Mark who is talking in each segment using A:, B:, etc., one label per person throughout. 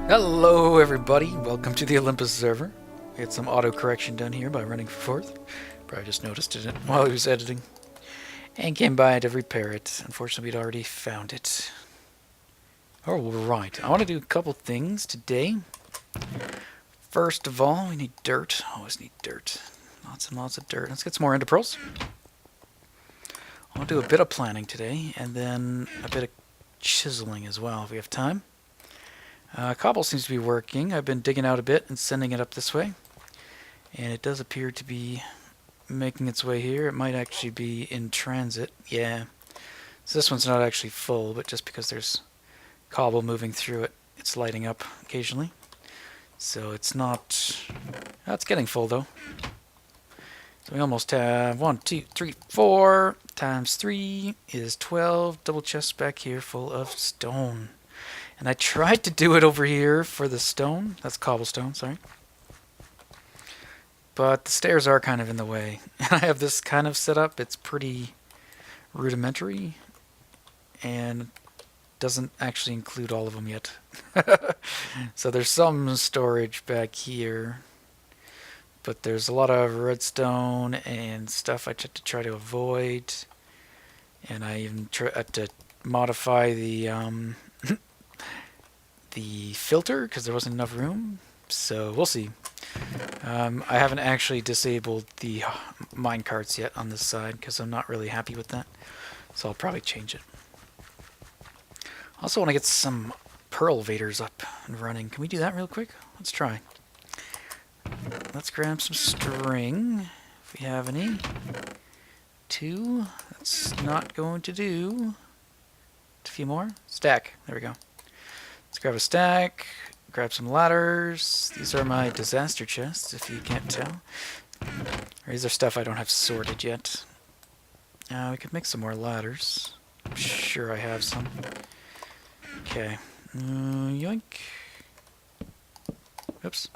A: Hello everybody, welcome to the Olympus server. We had some auto correction done here by running for fourth. Probably just noticed it while he was editing. And came by to repair it. Unfortunately we'd already found it. Alright, I want to do a couple things today. First of all, we need dirt. Always need dirt. Lots and lots of dirt. Let's get some more ender pearls. I'll do a bit of planning today, and then a bit of chiseling as well if we have time. Cobble seems to be working. I've been digging out a bit and sending it up this way. And it does appear to be making its way here. It might actually be in transit. Yeah. So this one's not actually full, but just because there's cobble moving through it, it's lighting up occasionally. So it's not... Oh, it's getting full though. So we almost have 1, 2, 3, 4 times 3 is 12 double chests back here full of stone. And I tried to do it over here for the stone. That's cobblestone, sorry. But the stairs are kind of in the way. And I have this kind of set up. It's pretty rudimentary. And doesn't actually include all of them yet. So there's some storage back here. But there's a lot of redstone and stuff I had to try to avoid. And I even had to modify the filter because there wasn't enough room, so we'll see. I haven't actually disabled the mine carts yet on this side because I'm not really happy with that, so I'll probably change it. Also want to get some pearl vaders up and running. Can we do that real quick? Let's try. Let's grab some string if we have any. 2. That's not going to do. A few more. Stack. There we go. Let's grab a stack, grab some ladders. These are my disaster chests, if you can't tell. These are stuff I don't have sorted yet. We could make some more ladders. I'm sure I have some. Okay. Yoink. Oops.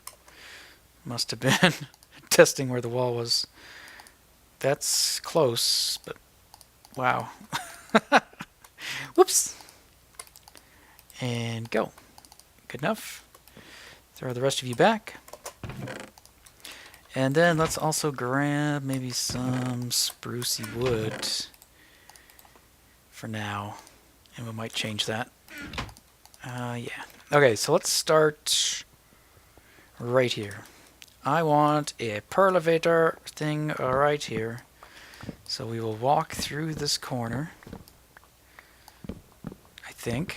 A: Must have been testing where the wall was. That's close, but wow. Whoops. And go. Good enough. Throw the rest of you back. And then let's also grab maybe some sprucey wood for now. And we might change that. Yeah. Okay, so let's start right here. I want a perlevator thing right here. So we will walk through this corner. I think.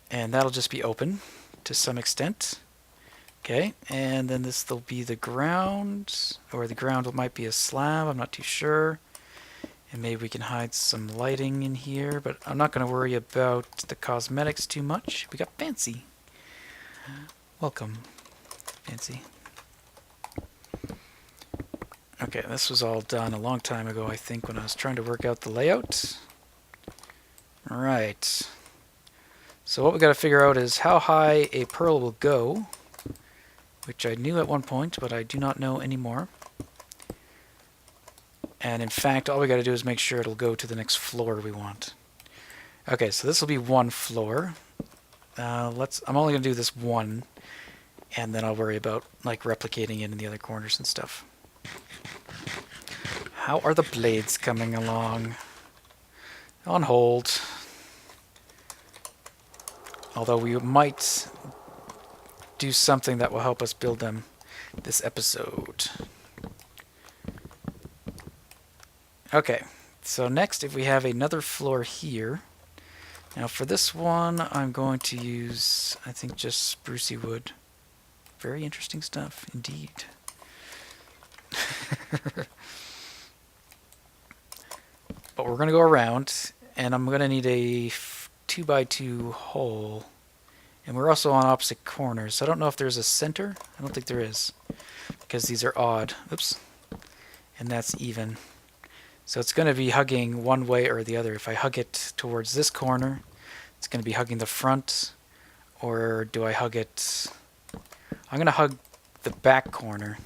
A: And that'll just be open to some extent. Okay, and then this will be the ground, or the ground might be a slab, I'm not too sure. And maybe we can hide some lighting in here, but I'm not going to worry about the cosmetics too much. We got Fancy. Welcome, Fancy. Okay, this was all done a long time ago, I think, when I was trying to work out the layout. Alright. So what we got to figure out is how high a pearl will go, which I knew at one point, but I do not know anymore. And in fact, all we got to do is make sure it'll go to the next floor we want. Okay, so this will be one floor. I'm only going to do this one, and then I'll worry about like replicating it in the other corners and stuff. How are the blades coming along? On hold. Although we might do something that will help us build them this episode. Okay, so next if we have another floor here. Now for this one I'm going to use, I think, just sprucey wood. Very interesting stuff indeed. But we're going to go around, and I'm going to need a 2x2 hole, and we're also on opposite corners, so I don't know if there's a center. I don't think there is, because these are odd. Oops. And that's even. So it's going to be hugging one way or the other. If I hug it towards this corner, it's going to be hugging the front, or do I hug it... I'm going to hug the back corner,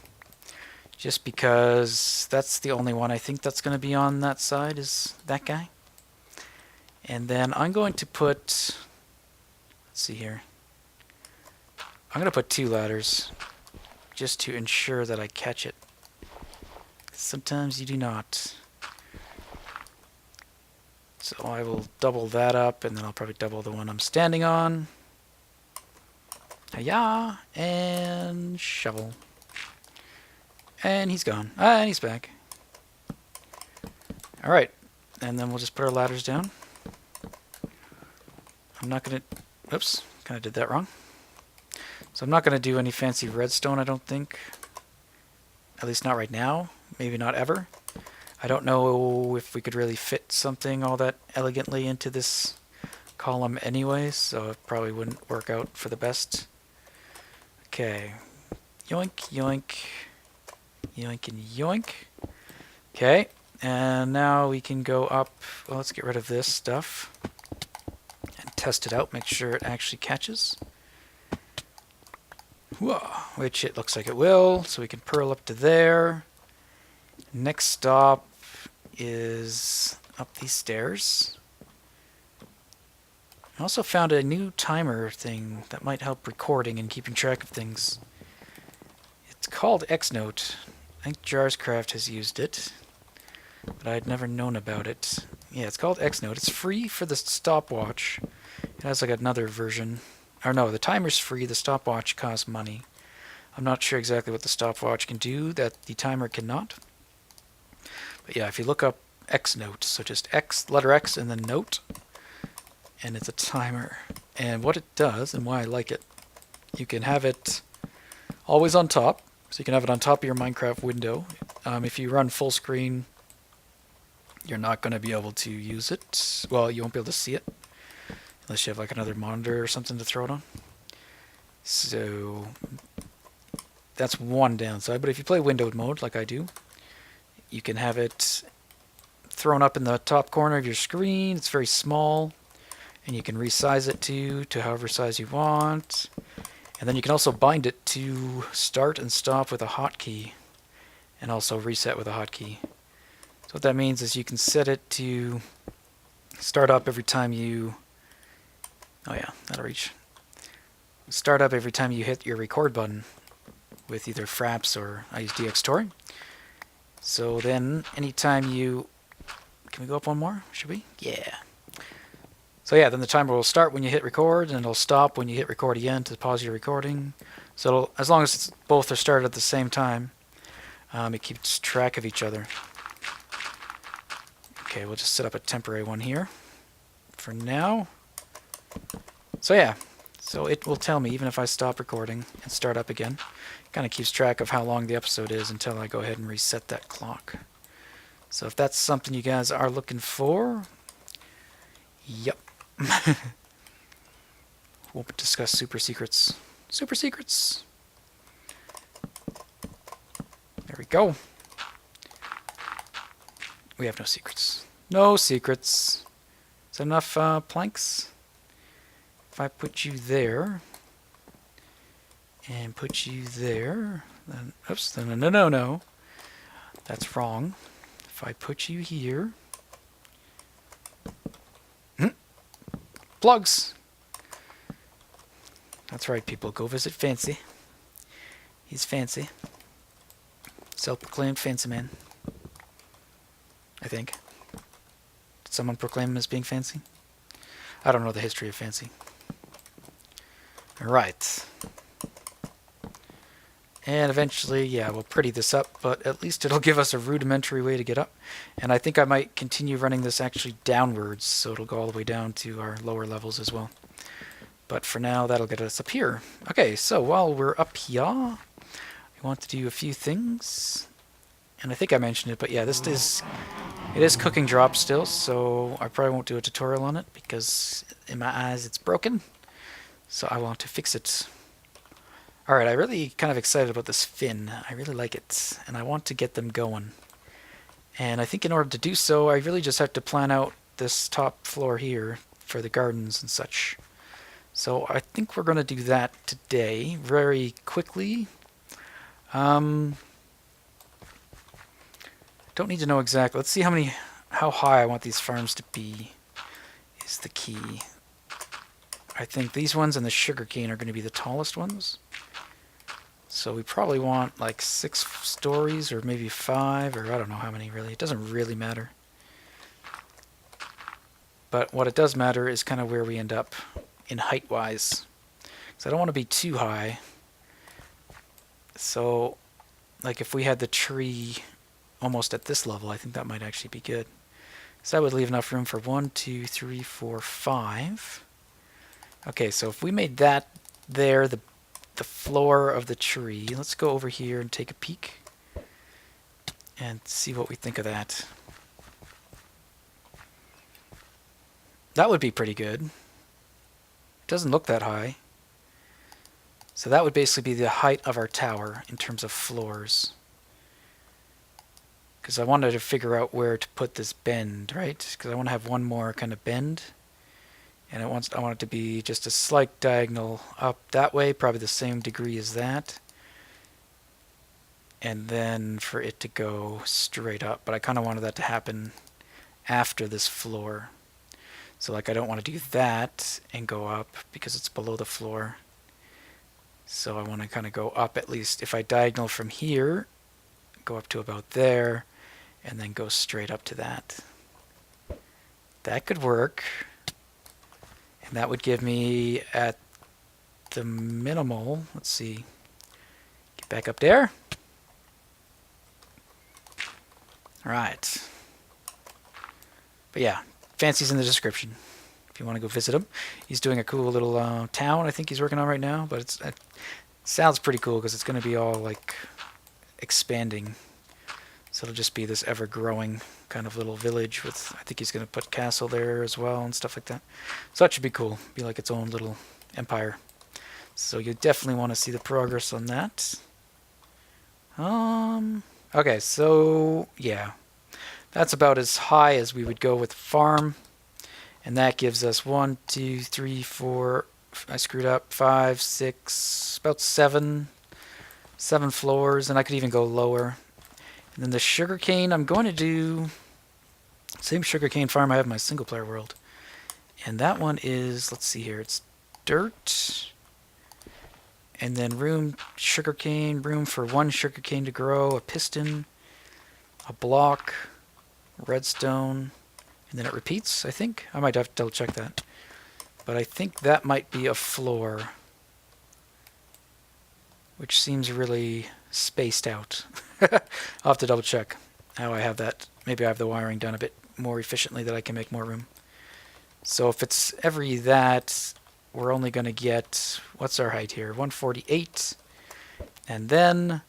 A: just because that's the only one I think that's going to be on that side, is that guy. And then I'm going to put... Let's Let's see here. I'm going to put 2 ladders just to ensure that I catch it. Sometimes you do not. So I will double that up, and then I'll probably double the one I'm standing on. Hiya! And shovel. And he's gone. And he's back. Alright. And then we'll just put our ladders down. I'm not going to... Oops. Kind of did that wrong. So I'm not going to do any fancy redstone, I don't think. At least not right now. Maybe not ever. I don't know if we could really fit something all that elegantly into this column anyway, so it probably wouldn't work out for the best. Okay. Yoink, yoink. Yoink and yoink. Okay. And now we can go up. Well, let's get rid of this stuff and test it out, make sure it actually catches. Whoa, which it looks like it will, so we can purl up to there. Next stop is up these stairs. I also found a new timer thing that might help recording and keeping track of things. It's called Xnote. I think Jarscraft has used it, but I had never known about it. Yeah, it's called Xnote. It's free for the stopwatch. It has like another version. Or no, the timer's free, the stopwatch costs money. I'm not sure exactly what the stopwatch can do that the timer cannot. But yeah, if you look up Xnote, so just X, letter X, and then note, and it's a timer. And what it does, and why I like it, you can have it always on top. So you can have it on top of your Minecraft window. If you run full screen, you're not going to be able to use it. Well, you won't be able to see it, unless you have like another monitor or something to throw it on. So that's one downside. But if you play windowed mode, like I do, you can have it thrown up in the top corner of your screen. It's very small, and you can resize it to however size you want. And then you can also bind it to start and stop with a hotkey, and also reset with a hotkey. So what that means is you can set it to start up every time you... Oh yeah, that'll reach. Start up every time you hit your record button with either Fraps or I use DxTory. So then anytime you... Can we go up one more? Should we? Yeah. So yeah, then the timer will start when you hit record, and it'll stop when you hit record again to pause your recording. So as long as both are started at the same time, it keeps track of each other. Okay, we'll just set up a temporary one here for now. So yeah, so it will tell me even if I stop recording and start up again. It kind of keeps track of how long the episode is until I go ahead and reset that clock. So if that's something you guys are looking for, yep. We'll discuss super secrets. Super secrets! There we go. We have no secrets. No secrets. Is that enough planks? If I put you there, and put you there, then, oops, no. That's wrong. If I put you here, plugs! That's right, people. Go visit Fancy. He's fancy. Self-proclaimed fancy man. I think. Did someone proclaim him as being fancy? I don't know the history of Fancy. Alright. And eventually, yeah, we'll pretty this up, but at least it'll give us a rudimentary way to get up. And I think I might continue running this actually downwards, so it'll go all the way down to our lower levels as well. But for now, that'll get us up here. Okay, so while we're up here, I want to do a few things. And I think I mentioned it, but yeah, it is cooking drop still, so I probably won't do a tutorial on it because in my eyes it's broken. So I want to fix it. Alright, I'm really kind of excited about this fin. I really like it, and I want to get them going. And I think in order to do so, I really just have to plan out this top floor here for the gardens and such. So I think we're going to do that today very quickly. Don't need to know exactly. Let's see how high I want these farms to be is the key. I think these ones and the sugarcane are going to be the tallest ones. So we probably want like 6 stories or maybe 5, or I don't know how many really. It doesn't really matter. But what it does matter is kind of where we end up in height-wise. So I don't want to be too high. So like if we had the tree almost at this level, I think that might actually be good. So that would leave enough room for 1, 2, 3, 4, 5. Okay, so if we made that there the floor of the tree, let's go over here and take a peek and see what we think of that. That would be pretty good. It doesn't look that high. So that would basically be the height of our tower in terms of floors. Because I wanted to figure out where to put this bend, right? Because I want to have one more kind of bend. And I want it to be just a slight diagonal up that way, probably the same degree as that. And then for it to go straight up. But I kind of wanted that to happen after this floor. So like I don't want to do that and go up because it's below the floor. So I want to kind of go up at least. If I diagonal from here, go up to about there, and then go straight up to that. That could work. And that would give me at the minimal, let's see, get back up there. All right. But yeah, Fancy's in the description if you want to go visit him. He's doing a cool little town I think he's working on right now, but it sounds pretty cool because it's going to be all like expanding. So it'll just be this ever-growing kind of little village with, I think he's going to put castle there as well and stuff like that. So that should be cool. Be like its own little empire. So you definitely want to see the progress on that. Okay, so yeah. That's about as high as we would go with farm. And that gives us 1, 2, 3, 4, I screwed up, 5, 6, about 7 floors, and I could even go lower. And then the sugarcane, I'm going to do same sugarcane farm I have in my single player world. And that one is, let's see here, it's dirt. And then room for 1 sugarcane to grow, a piston, a block, redstone, and then it repeats, I think. I might have to double check that. But I think that might be a floor, which seems really spaced out. I'll have to double check how I have that. Maybe I have the wiring done a bit more efficiently that I can make more room. So if it's every that, we're only going to get, what's our height here? 148. And then,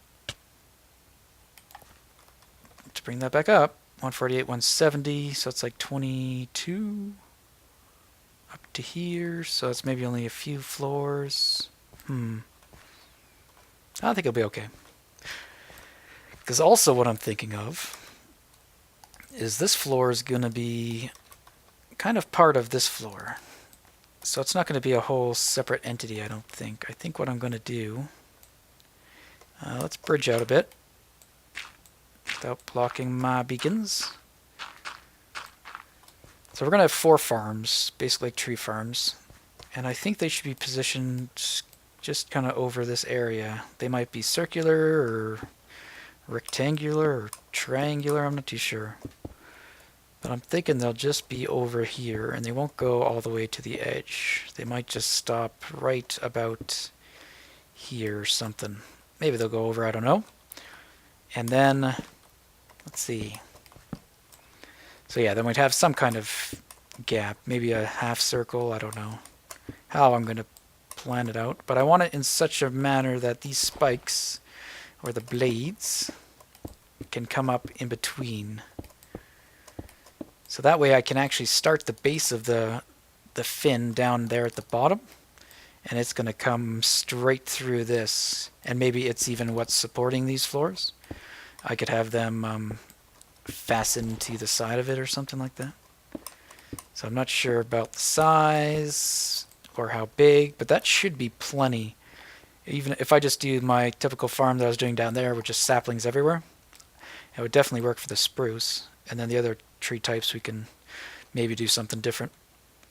A: to bring that back up, 148, 170, so it's like 22 up to here, so it's maybe only a few floors. I think it'll be okay. Because also what I'm thinking of is this floor is going to be kind of part of this floor. So it's not going to be a whole separate entity, I don't think. I think what I'm going to do, let's bridge out a bit without blocking my beacons. So we're going to have 4 farms, basically tree farms. And I think they should be positioned just kind of over this area. They might be circular or rectangular or triangular, I'm not too sure. But I'm thinking they'll just be over here and they won't go all the way to the edge. They might just stop right about here or something. Maybe they'll go over, I don't know. And then, let's see. So yeah, then we'd have some kind of gap, maybe a half circle, I don't know how I'm going to plan it out. But I want it in such a manner that these spikes, or the blades, can come up in between. So that way I can actually start the base of the fin down there at the bottom, and it's going to come straight through this, and maybe it's even what's supporting these floors. I could have them fastened to the side of it or something like that. So I'm not sure about the size or how big, but that should be plenty. Even if I just do my typical farm that I was doing down there with just saplings everywhere, it would definitely work for the spruce. And then the other tree types we can maybe do something different.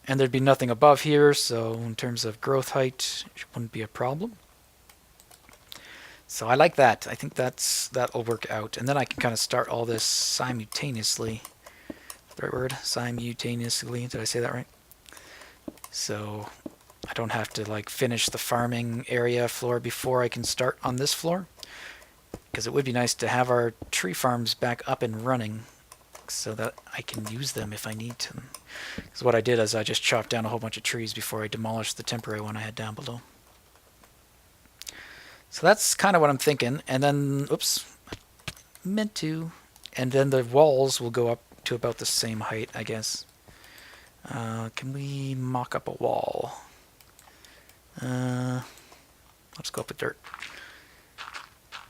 A: And there'd be nothing above here, so in terms of growth height, it wouldn't be a problem. So I like that. I think that'll work out. And then I can kind of start all this simultaneously. The right word? Simultaneously. Did I say that right? So I don't have to like finish the farming area floor before I can start on this floor. Because it would be nice to have our tree farms back up and running so that I can use them if I need to. Because what I did is I just chopped down a whole bunch of trees before I demolished the temporary one I had down below. So that's kind of what I'm thinking. And then, oops, meant to. And then the walls will go up to about the same height, I guess. Can we mock up a wall? Let's go up with dirt.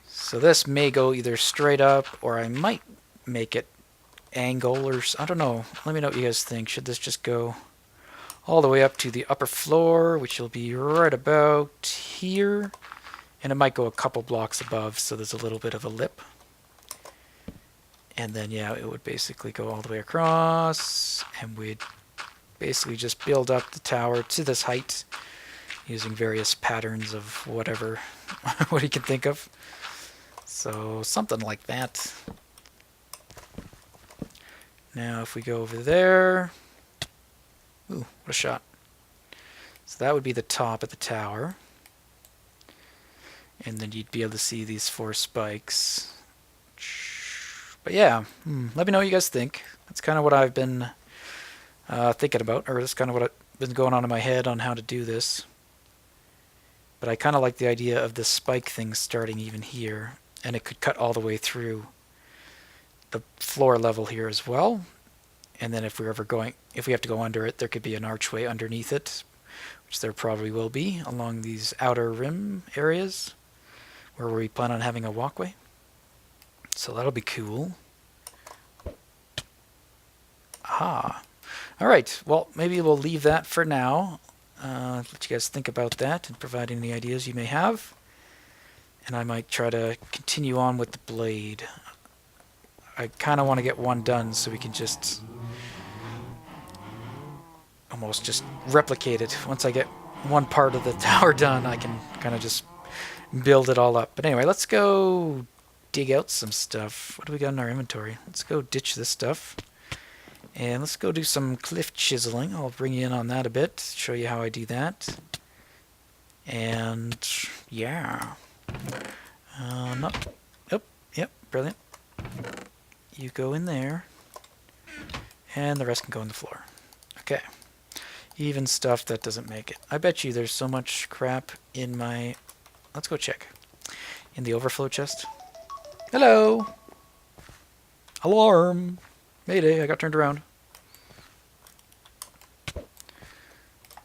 A: So this may go either straight up, or I might make it angle, or I don't know. Let me know what you guys think. Should this just go all the way up to the upper floor, which will be right about here? And it might go a couple blocks above, so there's a little bit of a lip. And then, yeah, it would basically go all the way across, and we'd basically just build up the tower to this height using various patterns of whatever, what you can think of. So something like that. Now if we go over there, ooh, what a shot. So that would be the top of the tower. And then you'd be able to see these 4 spikes. But yeah, let me know what you guys think. That's kind of what I've been thinking about, or that's kind of what I've been going on in my head on how to do this. But I kind of like the idea of the spike thing starting even here, and it could cut all the way through the floor level here as well. And then if we have to go under it, there could be an archway underneath it, which there probably will be along these outer rim areas where we plan on having a walkway. So that'll be cool. Aha. Alright, well, maybe we'll leave that for now. Let you guys think about that and provide any ideas you may have. And I might try to continue on with the blade. I kind of want to get one done so we can just almost just replicate it. Once I get one part of the tower done, I can kind of just build it all up. But anyway, let's go dig out some stuff. What do we got in our inventory? Let's go ditch this stuff. And let's go do some cliff chiseling. I'll bring you in on that a bit, show you how I do that. And yeah. Oh, yep, brilliant. You go in there. And the rest can go on the floor. Okay. Even stuff that doesn't make it. I bet you there's so much crap in my... Let's go check. In the overflow chest. Hello! Alarm! Mayday, I got turned around.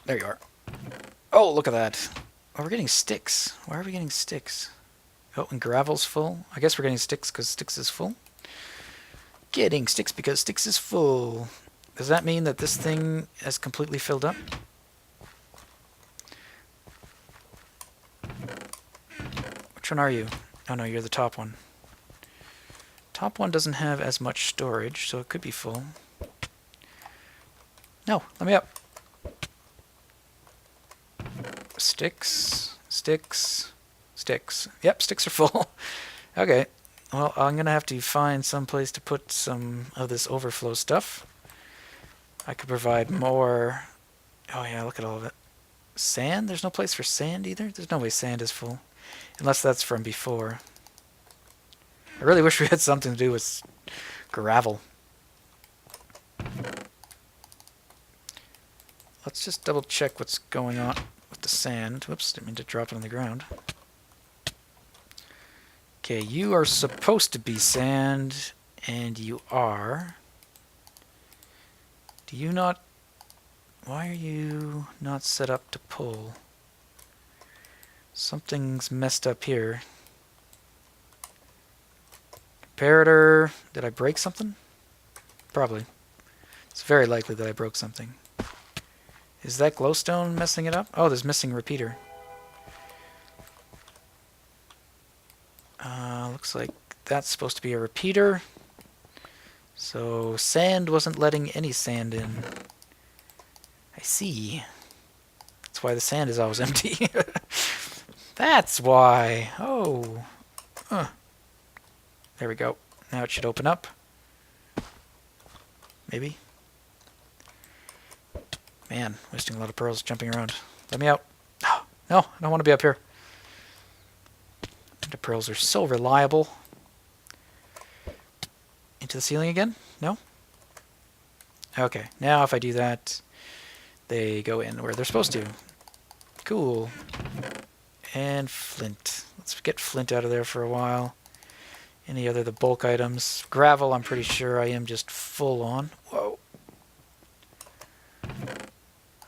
A: There you are. Oh, look at that. Oh, we're getting sticks. Why are we getting sticks? Oh, and gravel's full. I guess we're getting sticks because sticks is full. Getting sticks because sticks is full. Does that mean that this thing has completely filled up? Which one are you? Oh no, you're the top one. Top one doesn't have as much storage, so it could be full. No, let me up. Sticks, sticks, sticks. Yep, sticks are full. Okay, well, I'm going to have to find some place to put some of this overflow stuff. I could provide more. Oh yeah, look at all of it. Sand? There's no place for sand either? There's no way sand is full. Unless that's from before. I really wish we had something to do with gravel. Let's just double check what's going on with the sand. Whoops, didn't mean to drop it on the ground. Okay, you are supposed to be sand, and you are. Do you not... Why are you not set up to pull? Something's messed up here. Comparator... Did I break something? Probably. It's very likely that I broke something. Is that glowstone messing it up? Oh, there's missing repeater. Looks like that's supposed to be a repeater. So sand wasn't letting any sand in. I see. That's why the sand is always empty. That's why. Oh. There we go. Now it should open up. Maybe. Man, wasting a lot of pearls jumping around. Let me out. No, I don't want to be up here. The pearls are so reliable. Into the ceiling again? No? Okay, now if I do that, they go in where they're supposed to. Cool. And flint. Let's get flint out of there for a while. Any other the bulk items? Gravel, I'm pretty sure I am just full on. Whoa.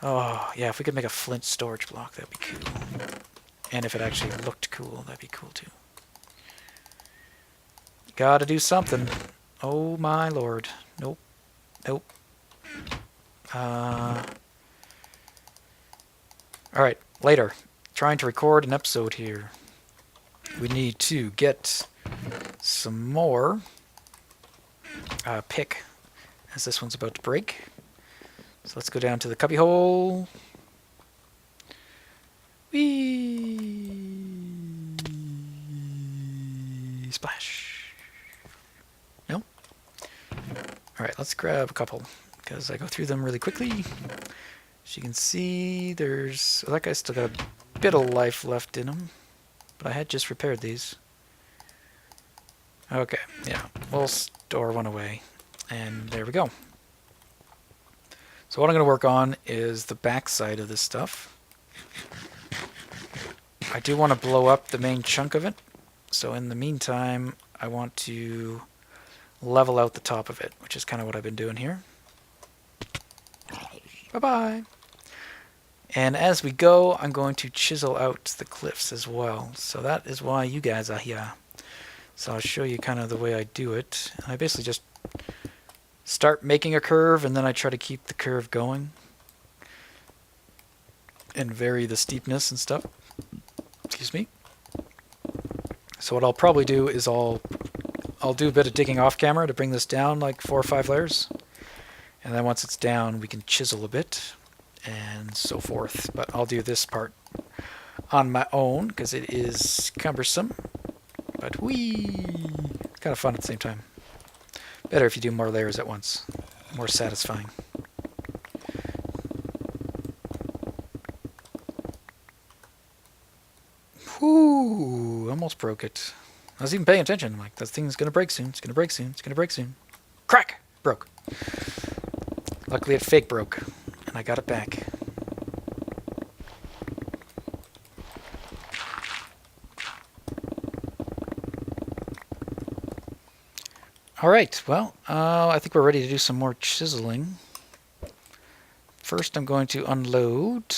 A: Oh, yeah, if we could make a flint storage block, that'd be cool. And if it actually looked cool, that'd be cool too. Gotta do something. Oh my lord. Nope. Nope. Alright, later. Trying to record an episode here. We need to get some more pick, as this one's about to break. So let's go down to the cubby hole. Whee! Splash. No? Alright, let's grab a couple, because I go through them really quickly. As you can see, there's... that guy's still got a bit of life left in him. But I had just repaired these. Okay, yeah. We'll store one away. And there we go. So what I'm going to work on is the back side of this stuff. I do want to blow up the main chunk of it. So in the meantime, I want to level out the top of it, which is kind of what I've been doing here. Bye-bye. And as we go, I'm going to chisel out the cliffs as well. So that is why you guys are here. So I'll show you kind of the way I do it. I basically just start making a curve, and then I try to keep the curve going. And vary the steepness and stuff. Excuse me. So what I'll probably do is I'll do a bit of digging off camera to bring this down like 4 or 5 layers. And then once it's down, we can chisel a bit. And so forth. But I'll do this part on my own because it is cumbersome. But whee! Kind of fun at the same time. Better if you do more layers at once. More satisfying. Whoo! Almost broke it. I was even paying attention. I'm like, that thing's gonna break soon. It's gonna break soon. It's gonna break soon. Crack! Broke. Luckily it fake broke. And I got it back. Alright, well, I think we're ready to do some more chiseling. First I'm going to unload,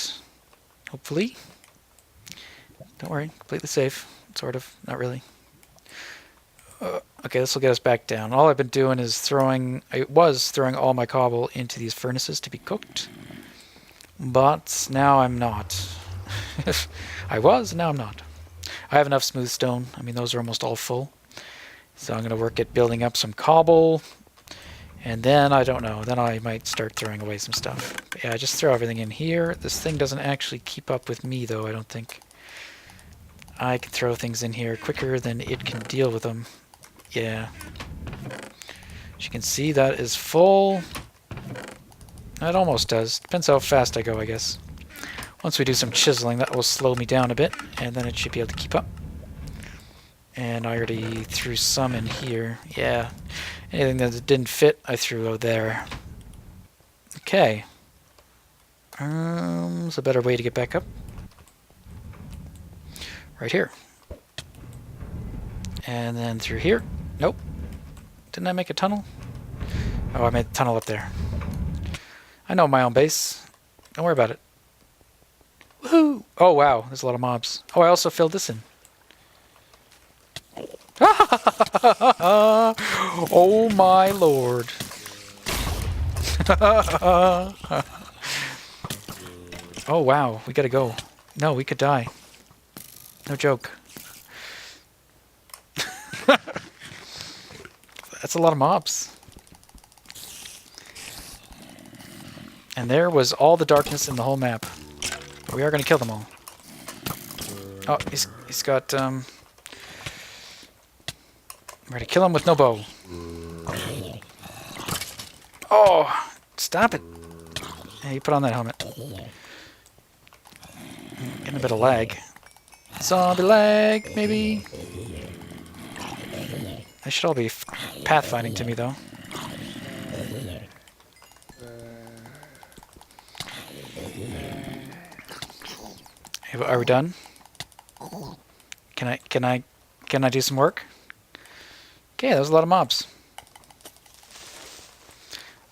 A: hopefully. Don't worry, completely safe, sort of, not really. Okay, this will get us back down. All I've been doing is I was throwing all my cobble into these furnaces to be cooked. But now I'm not. I was, now I'm not. I have enough smooth stone. I mean, those are almost all full. So I'm going to work at building up some cobble. And then, I don't know, then I might start throwing away some stuff. But yeah, I just throw everything in here. This thing doesn't actually keep up with me, though, I don't think. I can throw things in here quicker than it can deal with them. Yeah. As you can see, that is full. It almost does. Depends how fast I go, I guess. Once we do some chiseling, that will slow me down a bit, and then it should be able to keep up. And I already threw some in here. Yeah. Anything that didn't fit, I threw out there. Okay. There's a better way to get back up. Right here. And then through here. Nope. Didn't I make a tunnel? Oh, I made a tunnel up there. I know my own base. Don't worry about it. Woohoo! Oh, wow. There's a lot of mobs. Oh, I also filled this in. Oh, my lord. Oh, wow. We gotta go. No, we could die. No joke. That's a lot of mobs. And there was all the darkness in the whole map. We are going to kill them all. Oh, he's got... We're going to kill him with no bow. Oh! Stop it! Hey, you put on that helmet. Getting a bit of lag. Zombie lag, maybe? They should all be pathfinding to me, though. Hey, are we done? Can I do some work? Okay, that was a lot of mobs.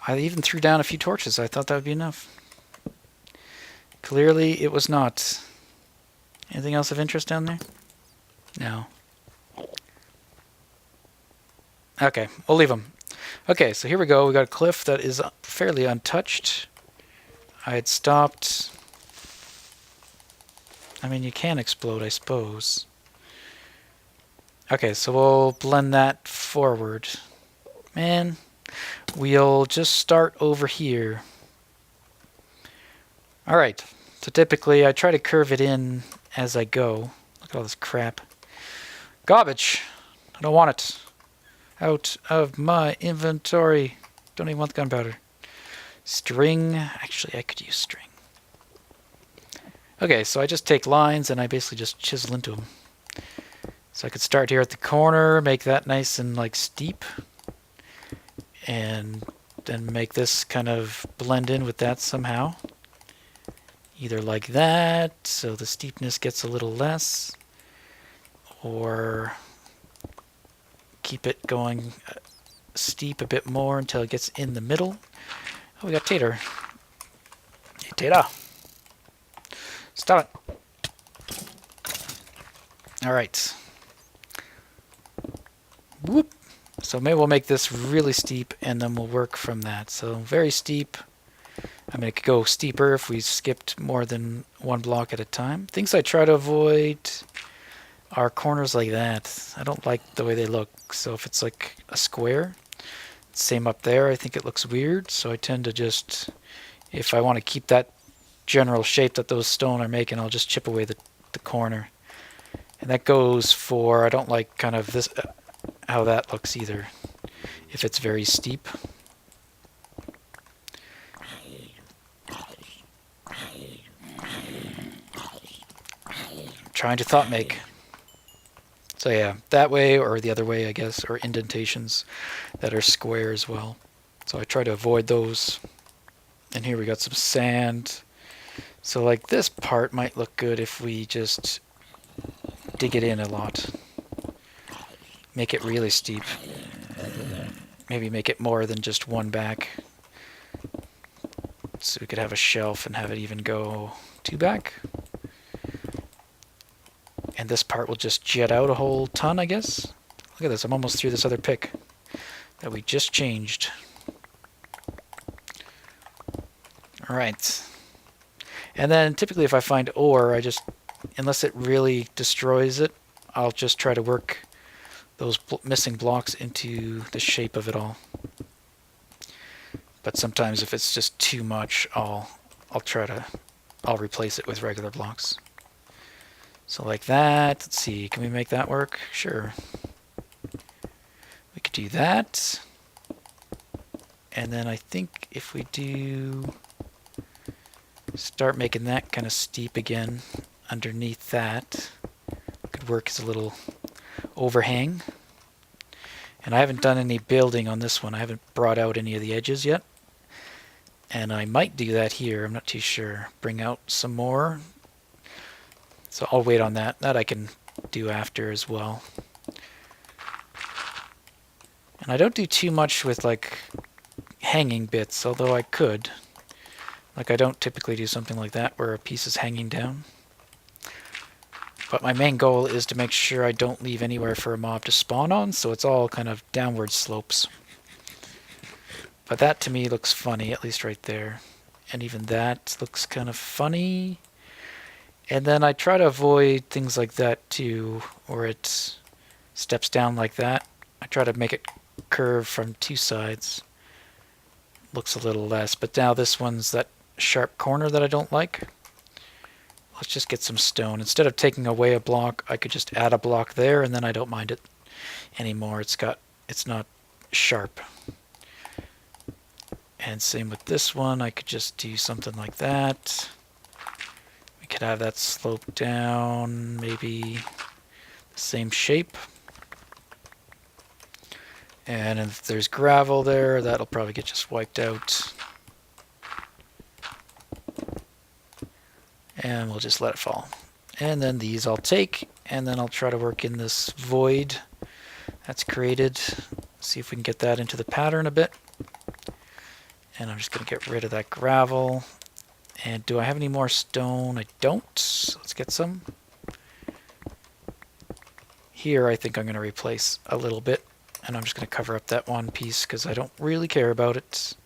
A: I even threw down a few torches. I thought that would be enough. Clearly, it was not. Anything else of interest down there? No. Okay, we'll leave them. Okay, so here we go. We got a cliff that is fairly untouched. I had stopped... I mean, you can explode, I suppose. Okay, so we'll blend that forward. Man, we'll just start over here. Alright, so typically I try to curve it in as I go. Look at all this crap. Garbage! I don't want it. Out of my inventory. Don't even want the gunpowder. String. Actually, I could use string. Okay, so I just take lines and I basically just chisel into them. So I could start here at the corner, make that nice and like steep. And then make this kind of blend in with that somehow. Either like that, so the steepness gets a little less. Or... keep it going steep a bit more until it gets in the middle. Oh, we got Tater. Hey, Tater. Stop it. Alright. Whoop. So maybe we'll make this really steep and then we'll work from that. So very steep. I mean, it could go steeper if we skipped more than one block at a time. Things I try to avoid are corners like that. I don't like the way they look. So if it's like a square, same up there, I think it looks weird. So I tend to just, if I want to keep that general shape that those stone are making, I'll just chip away the corner. And that goes for, I don't like kind of this, how that looks either, if it's very steep. Trying to thought make. So yeah, that way or the other way, I guess, or indentations that are square as well. So I try to avoid those. And here we got some sand. So like this part might look good if we just dig it in a lot. Make it really steep. Maybe make it more than just one back. So we could have a shelf and have it even go two back. And this part will just jet out a whole ton, I guess. Look at this, I'm almost through this other pick that we just changed. Alright. And then typically if I find ore, I just, unless it really destroys it, I'll just try to work those missing blocks into the shape of it all. But sometimes if it's just too much, I'll replace it with regular blocks. So like that, let's see, can we make that work? Sure. We could do that. And then I think if we do start making that kind of steep again underneath that, could work as a little overhang. And I haven't done any building on this one. I haven't brought out any of the edges yet. And I might do that here, I'm not too sure. Bring out some more. So I'll wait on that. That I can do after as well. And I don't do too much with like hanging bits, although I could. Like I don't typically do something like that where a piece is hanging down. But my main goal is to make sure I don't leave anywhere for a mob to spawn on, so it's all kind of downward slopes. But that to me looks funny, at least right there. And even that looks kind of funny. And then I try to avoid things like that too, where it steps down like that. I try to make it curve from two sides. Looks a little less, but now this one's that sharp corner that I don't like. Let's just get some stone. Instead of taking away a block, I could just add a block there, and then I don't mind it anymore. It's not sharp. And same with this one. I could just do something like that. We could have that slope down, maybe the same shape. And if there's gravel there, that'll probably get just wiped out. And we'll just let it fall. And then these I'll take, and then I'll try to work in this void that's created. See if we can get that into the pattern a bit. And I'm just going to get rid of that gravel. And do I have any more stone? I don't. Let's get some. Here I think I'm going to replace a little bit. And I'm just going to cover up that one piece because I don't really care about it.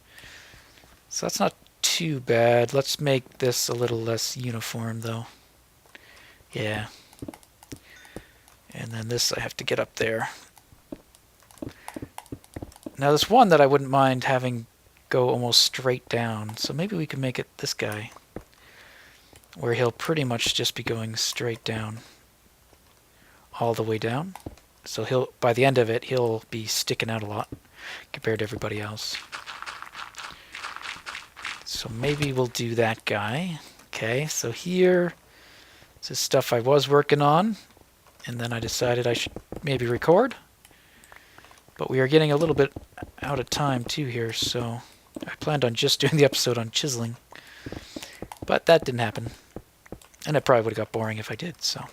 A: So that's not too bad. Let's make this a little less uniform though. Yeah. And then this I have to get up there. Now there's one that I wouldn't mind having go almost straight down. So maybe we can make it this guy, where he'll pretty much just be going straight down. All the way down. So he'll, by the end of it, he'll be sticking out a lot compared to everybody else. So maybe we'll do that guy. Okay, so here, this is stuff I was working on, and then I decided I should maybe record. But we are getting a little bit out of time too here, so I planned on just doing the episode on chiseling. But that didn't happen. And it probably would have got boring if I did, so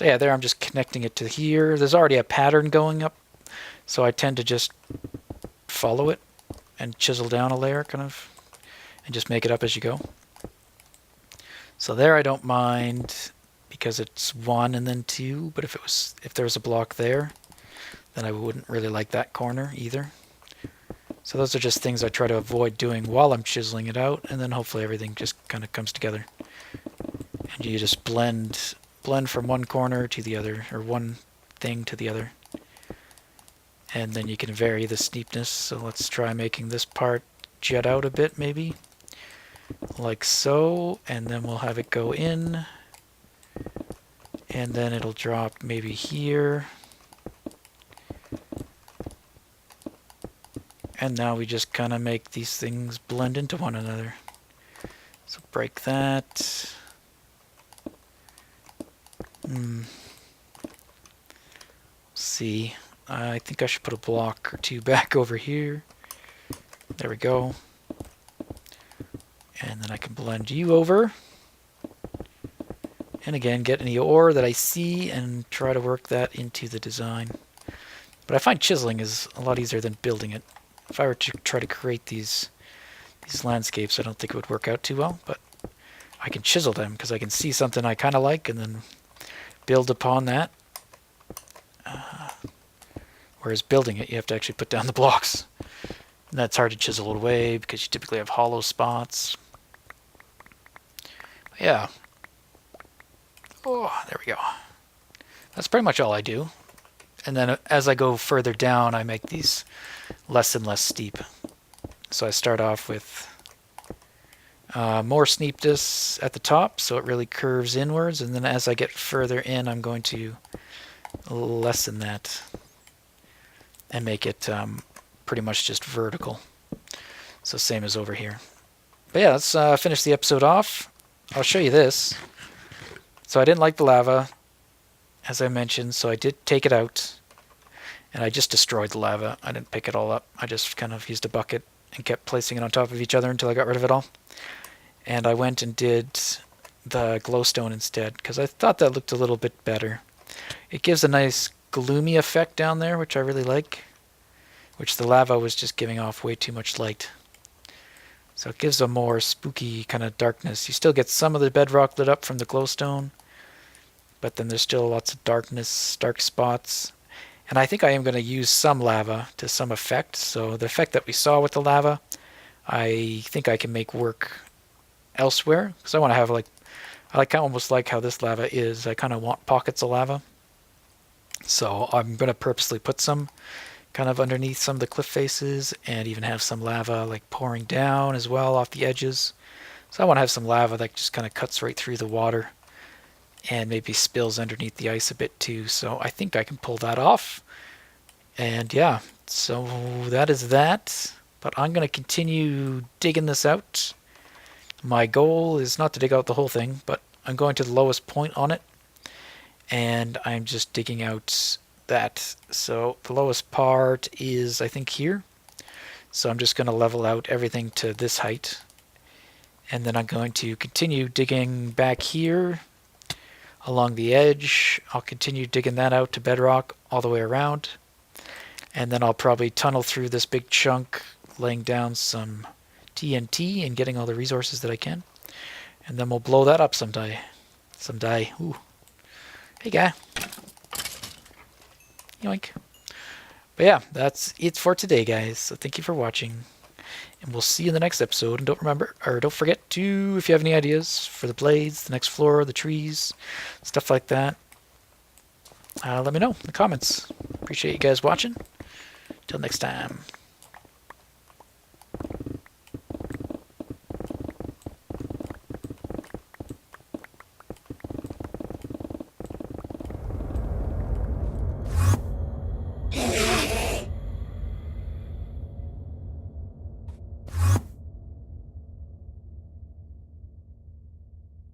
A: yeah, there I'm just connecting it to here. There's already a pattern going up, so I tend to just follow it and chisel down a layer, kind of, and just make it up as you go. So there I don't mind because it's 1 and then 2, but if there was a block there, then I wouldn't really like that corner either. So those are just things I try to avoid doing while I'm chiseling it out, and then hopefully everything just kind of comes together. And you just blend from one corner to the other, or one thing to the other. And then you can vary the steepness. So let's try making this part jet out a bit, maybe. Like so. And then we'll have it go in. And then it'll drop maybe here. And now we just kind of make these things blend into one another. So break that. See, I think I should put a block or two back over here. There we go. And then I can blend you over. And again, get any ore that I see and try to work that into the design. But I find chiseling is a lot easier than building it. If I were to try to create these landscapes, I don't think it would work out too well, but I can chisel them because I can see something I kind of like and then build upon that. Whereas building it, you have to actually put down the blocks. And that's hard to chisel away because you typically have hollow spots. But yeah. Oh, there we go. That's pretty much all I do. And then as I go further down, I make these less and less steep. So I start off with more steepness at the top, so it really curves inwards. And then as I get further in, I'm going to lessen that and make it pretty much just vertical. So same as over here. But yeah, let's finish the episode off. I'll show you this. So I didn't like the lava, as I mentioned, so I did take it out. And I just destroyed the lava. I didn't pick it all up. I just kind of used a bucket and kept placing it on top of each other until I got rid of it all. And I went and did the glowstone instead, because I thought that looked a little bit better. It gives a nice gloomy effect down there, which I really like, which the lava was just giving off way too much light. So it gives a more spooky kind of darkness. You still get some of the bedrock lit up from the glowstone, but then there's still lots of darkness, dark spots. And I think I am going to use some lava to some effect. So the effect that we saw with the lava, I think I can make work elsewhere. Because I want to have almost like how this lava is. I kind of want pockets of lava. So I'm going to purposely put some kind of underneath some of the cliff faces and even have some lava like pouring down as well off the edges. So I want to have some lava that just kind of cuts right through the water and maybe spills underneath the ice a bit too. So I think I can pull that off. And yeah, so that is that. But I'm going to continue digging this out. My goal is not to dig out the whole thing, but I'm going to the lowest point on it. And I'm just digging out that. So the lowest part is, I think, here. So I'm just going to level out everything to this height. And then I'm going to continue digging back here along the edge. I'll continue digging that out to bedrock all the way around. And then I'll probably tunnel through this big chunk, laying down some TNT and getting all the resources that I can. And then we'll blow that up someday. Ooh. Hey, guy. Yoink. But yeah, that's it for today, guys. So thank you for watching. And we'll see you in the next episode. And don't forget to, if you have any ideas for the blades, the next floor, the trees, stuff like that, let me know in the comments. Appreciate you guys watching. Till next time.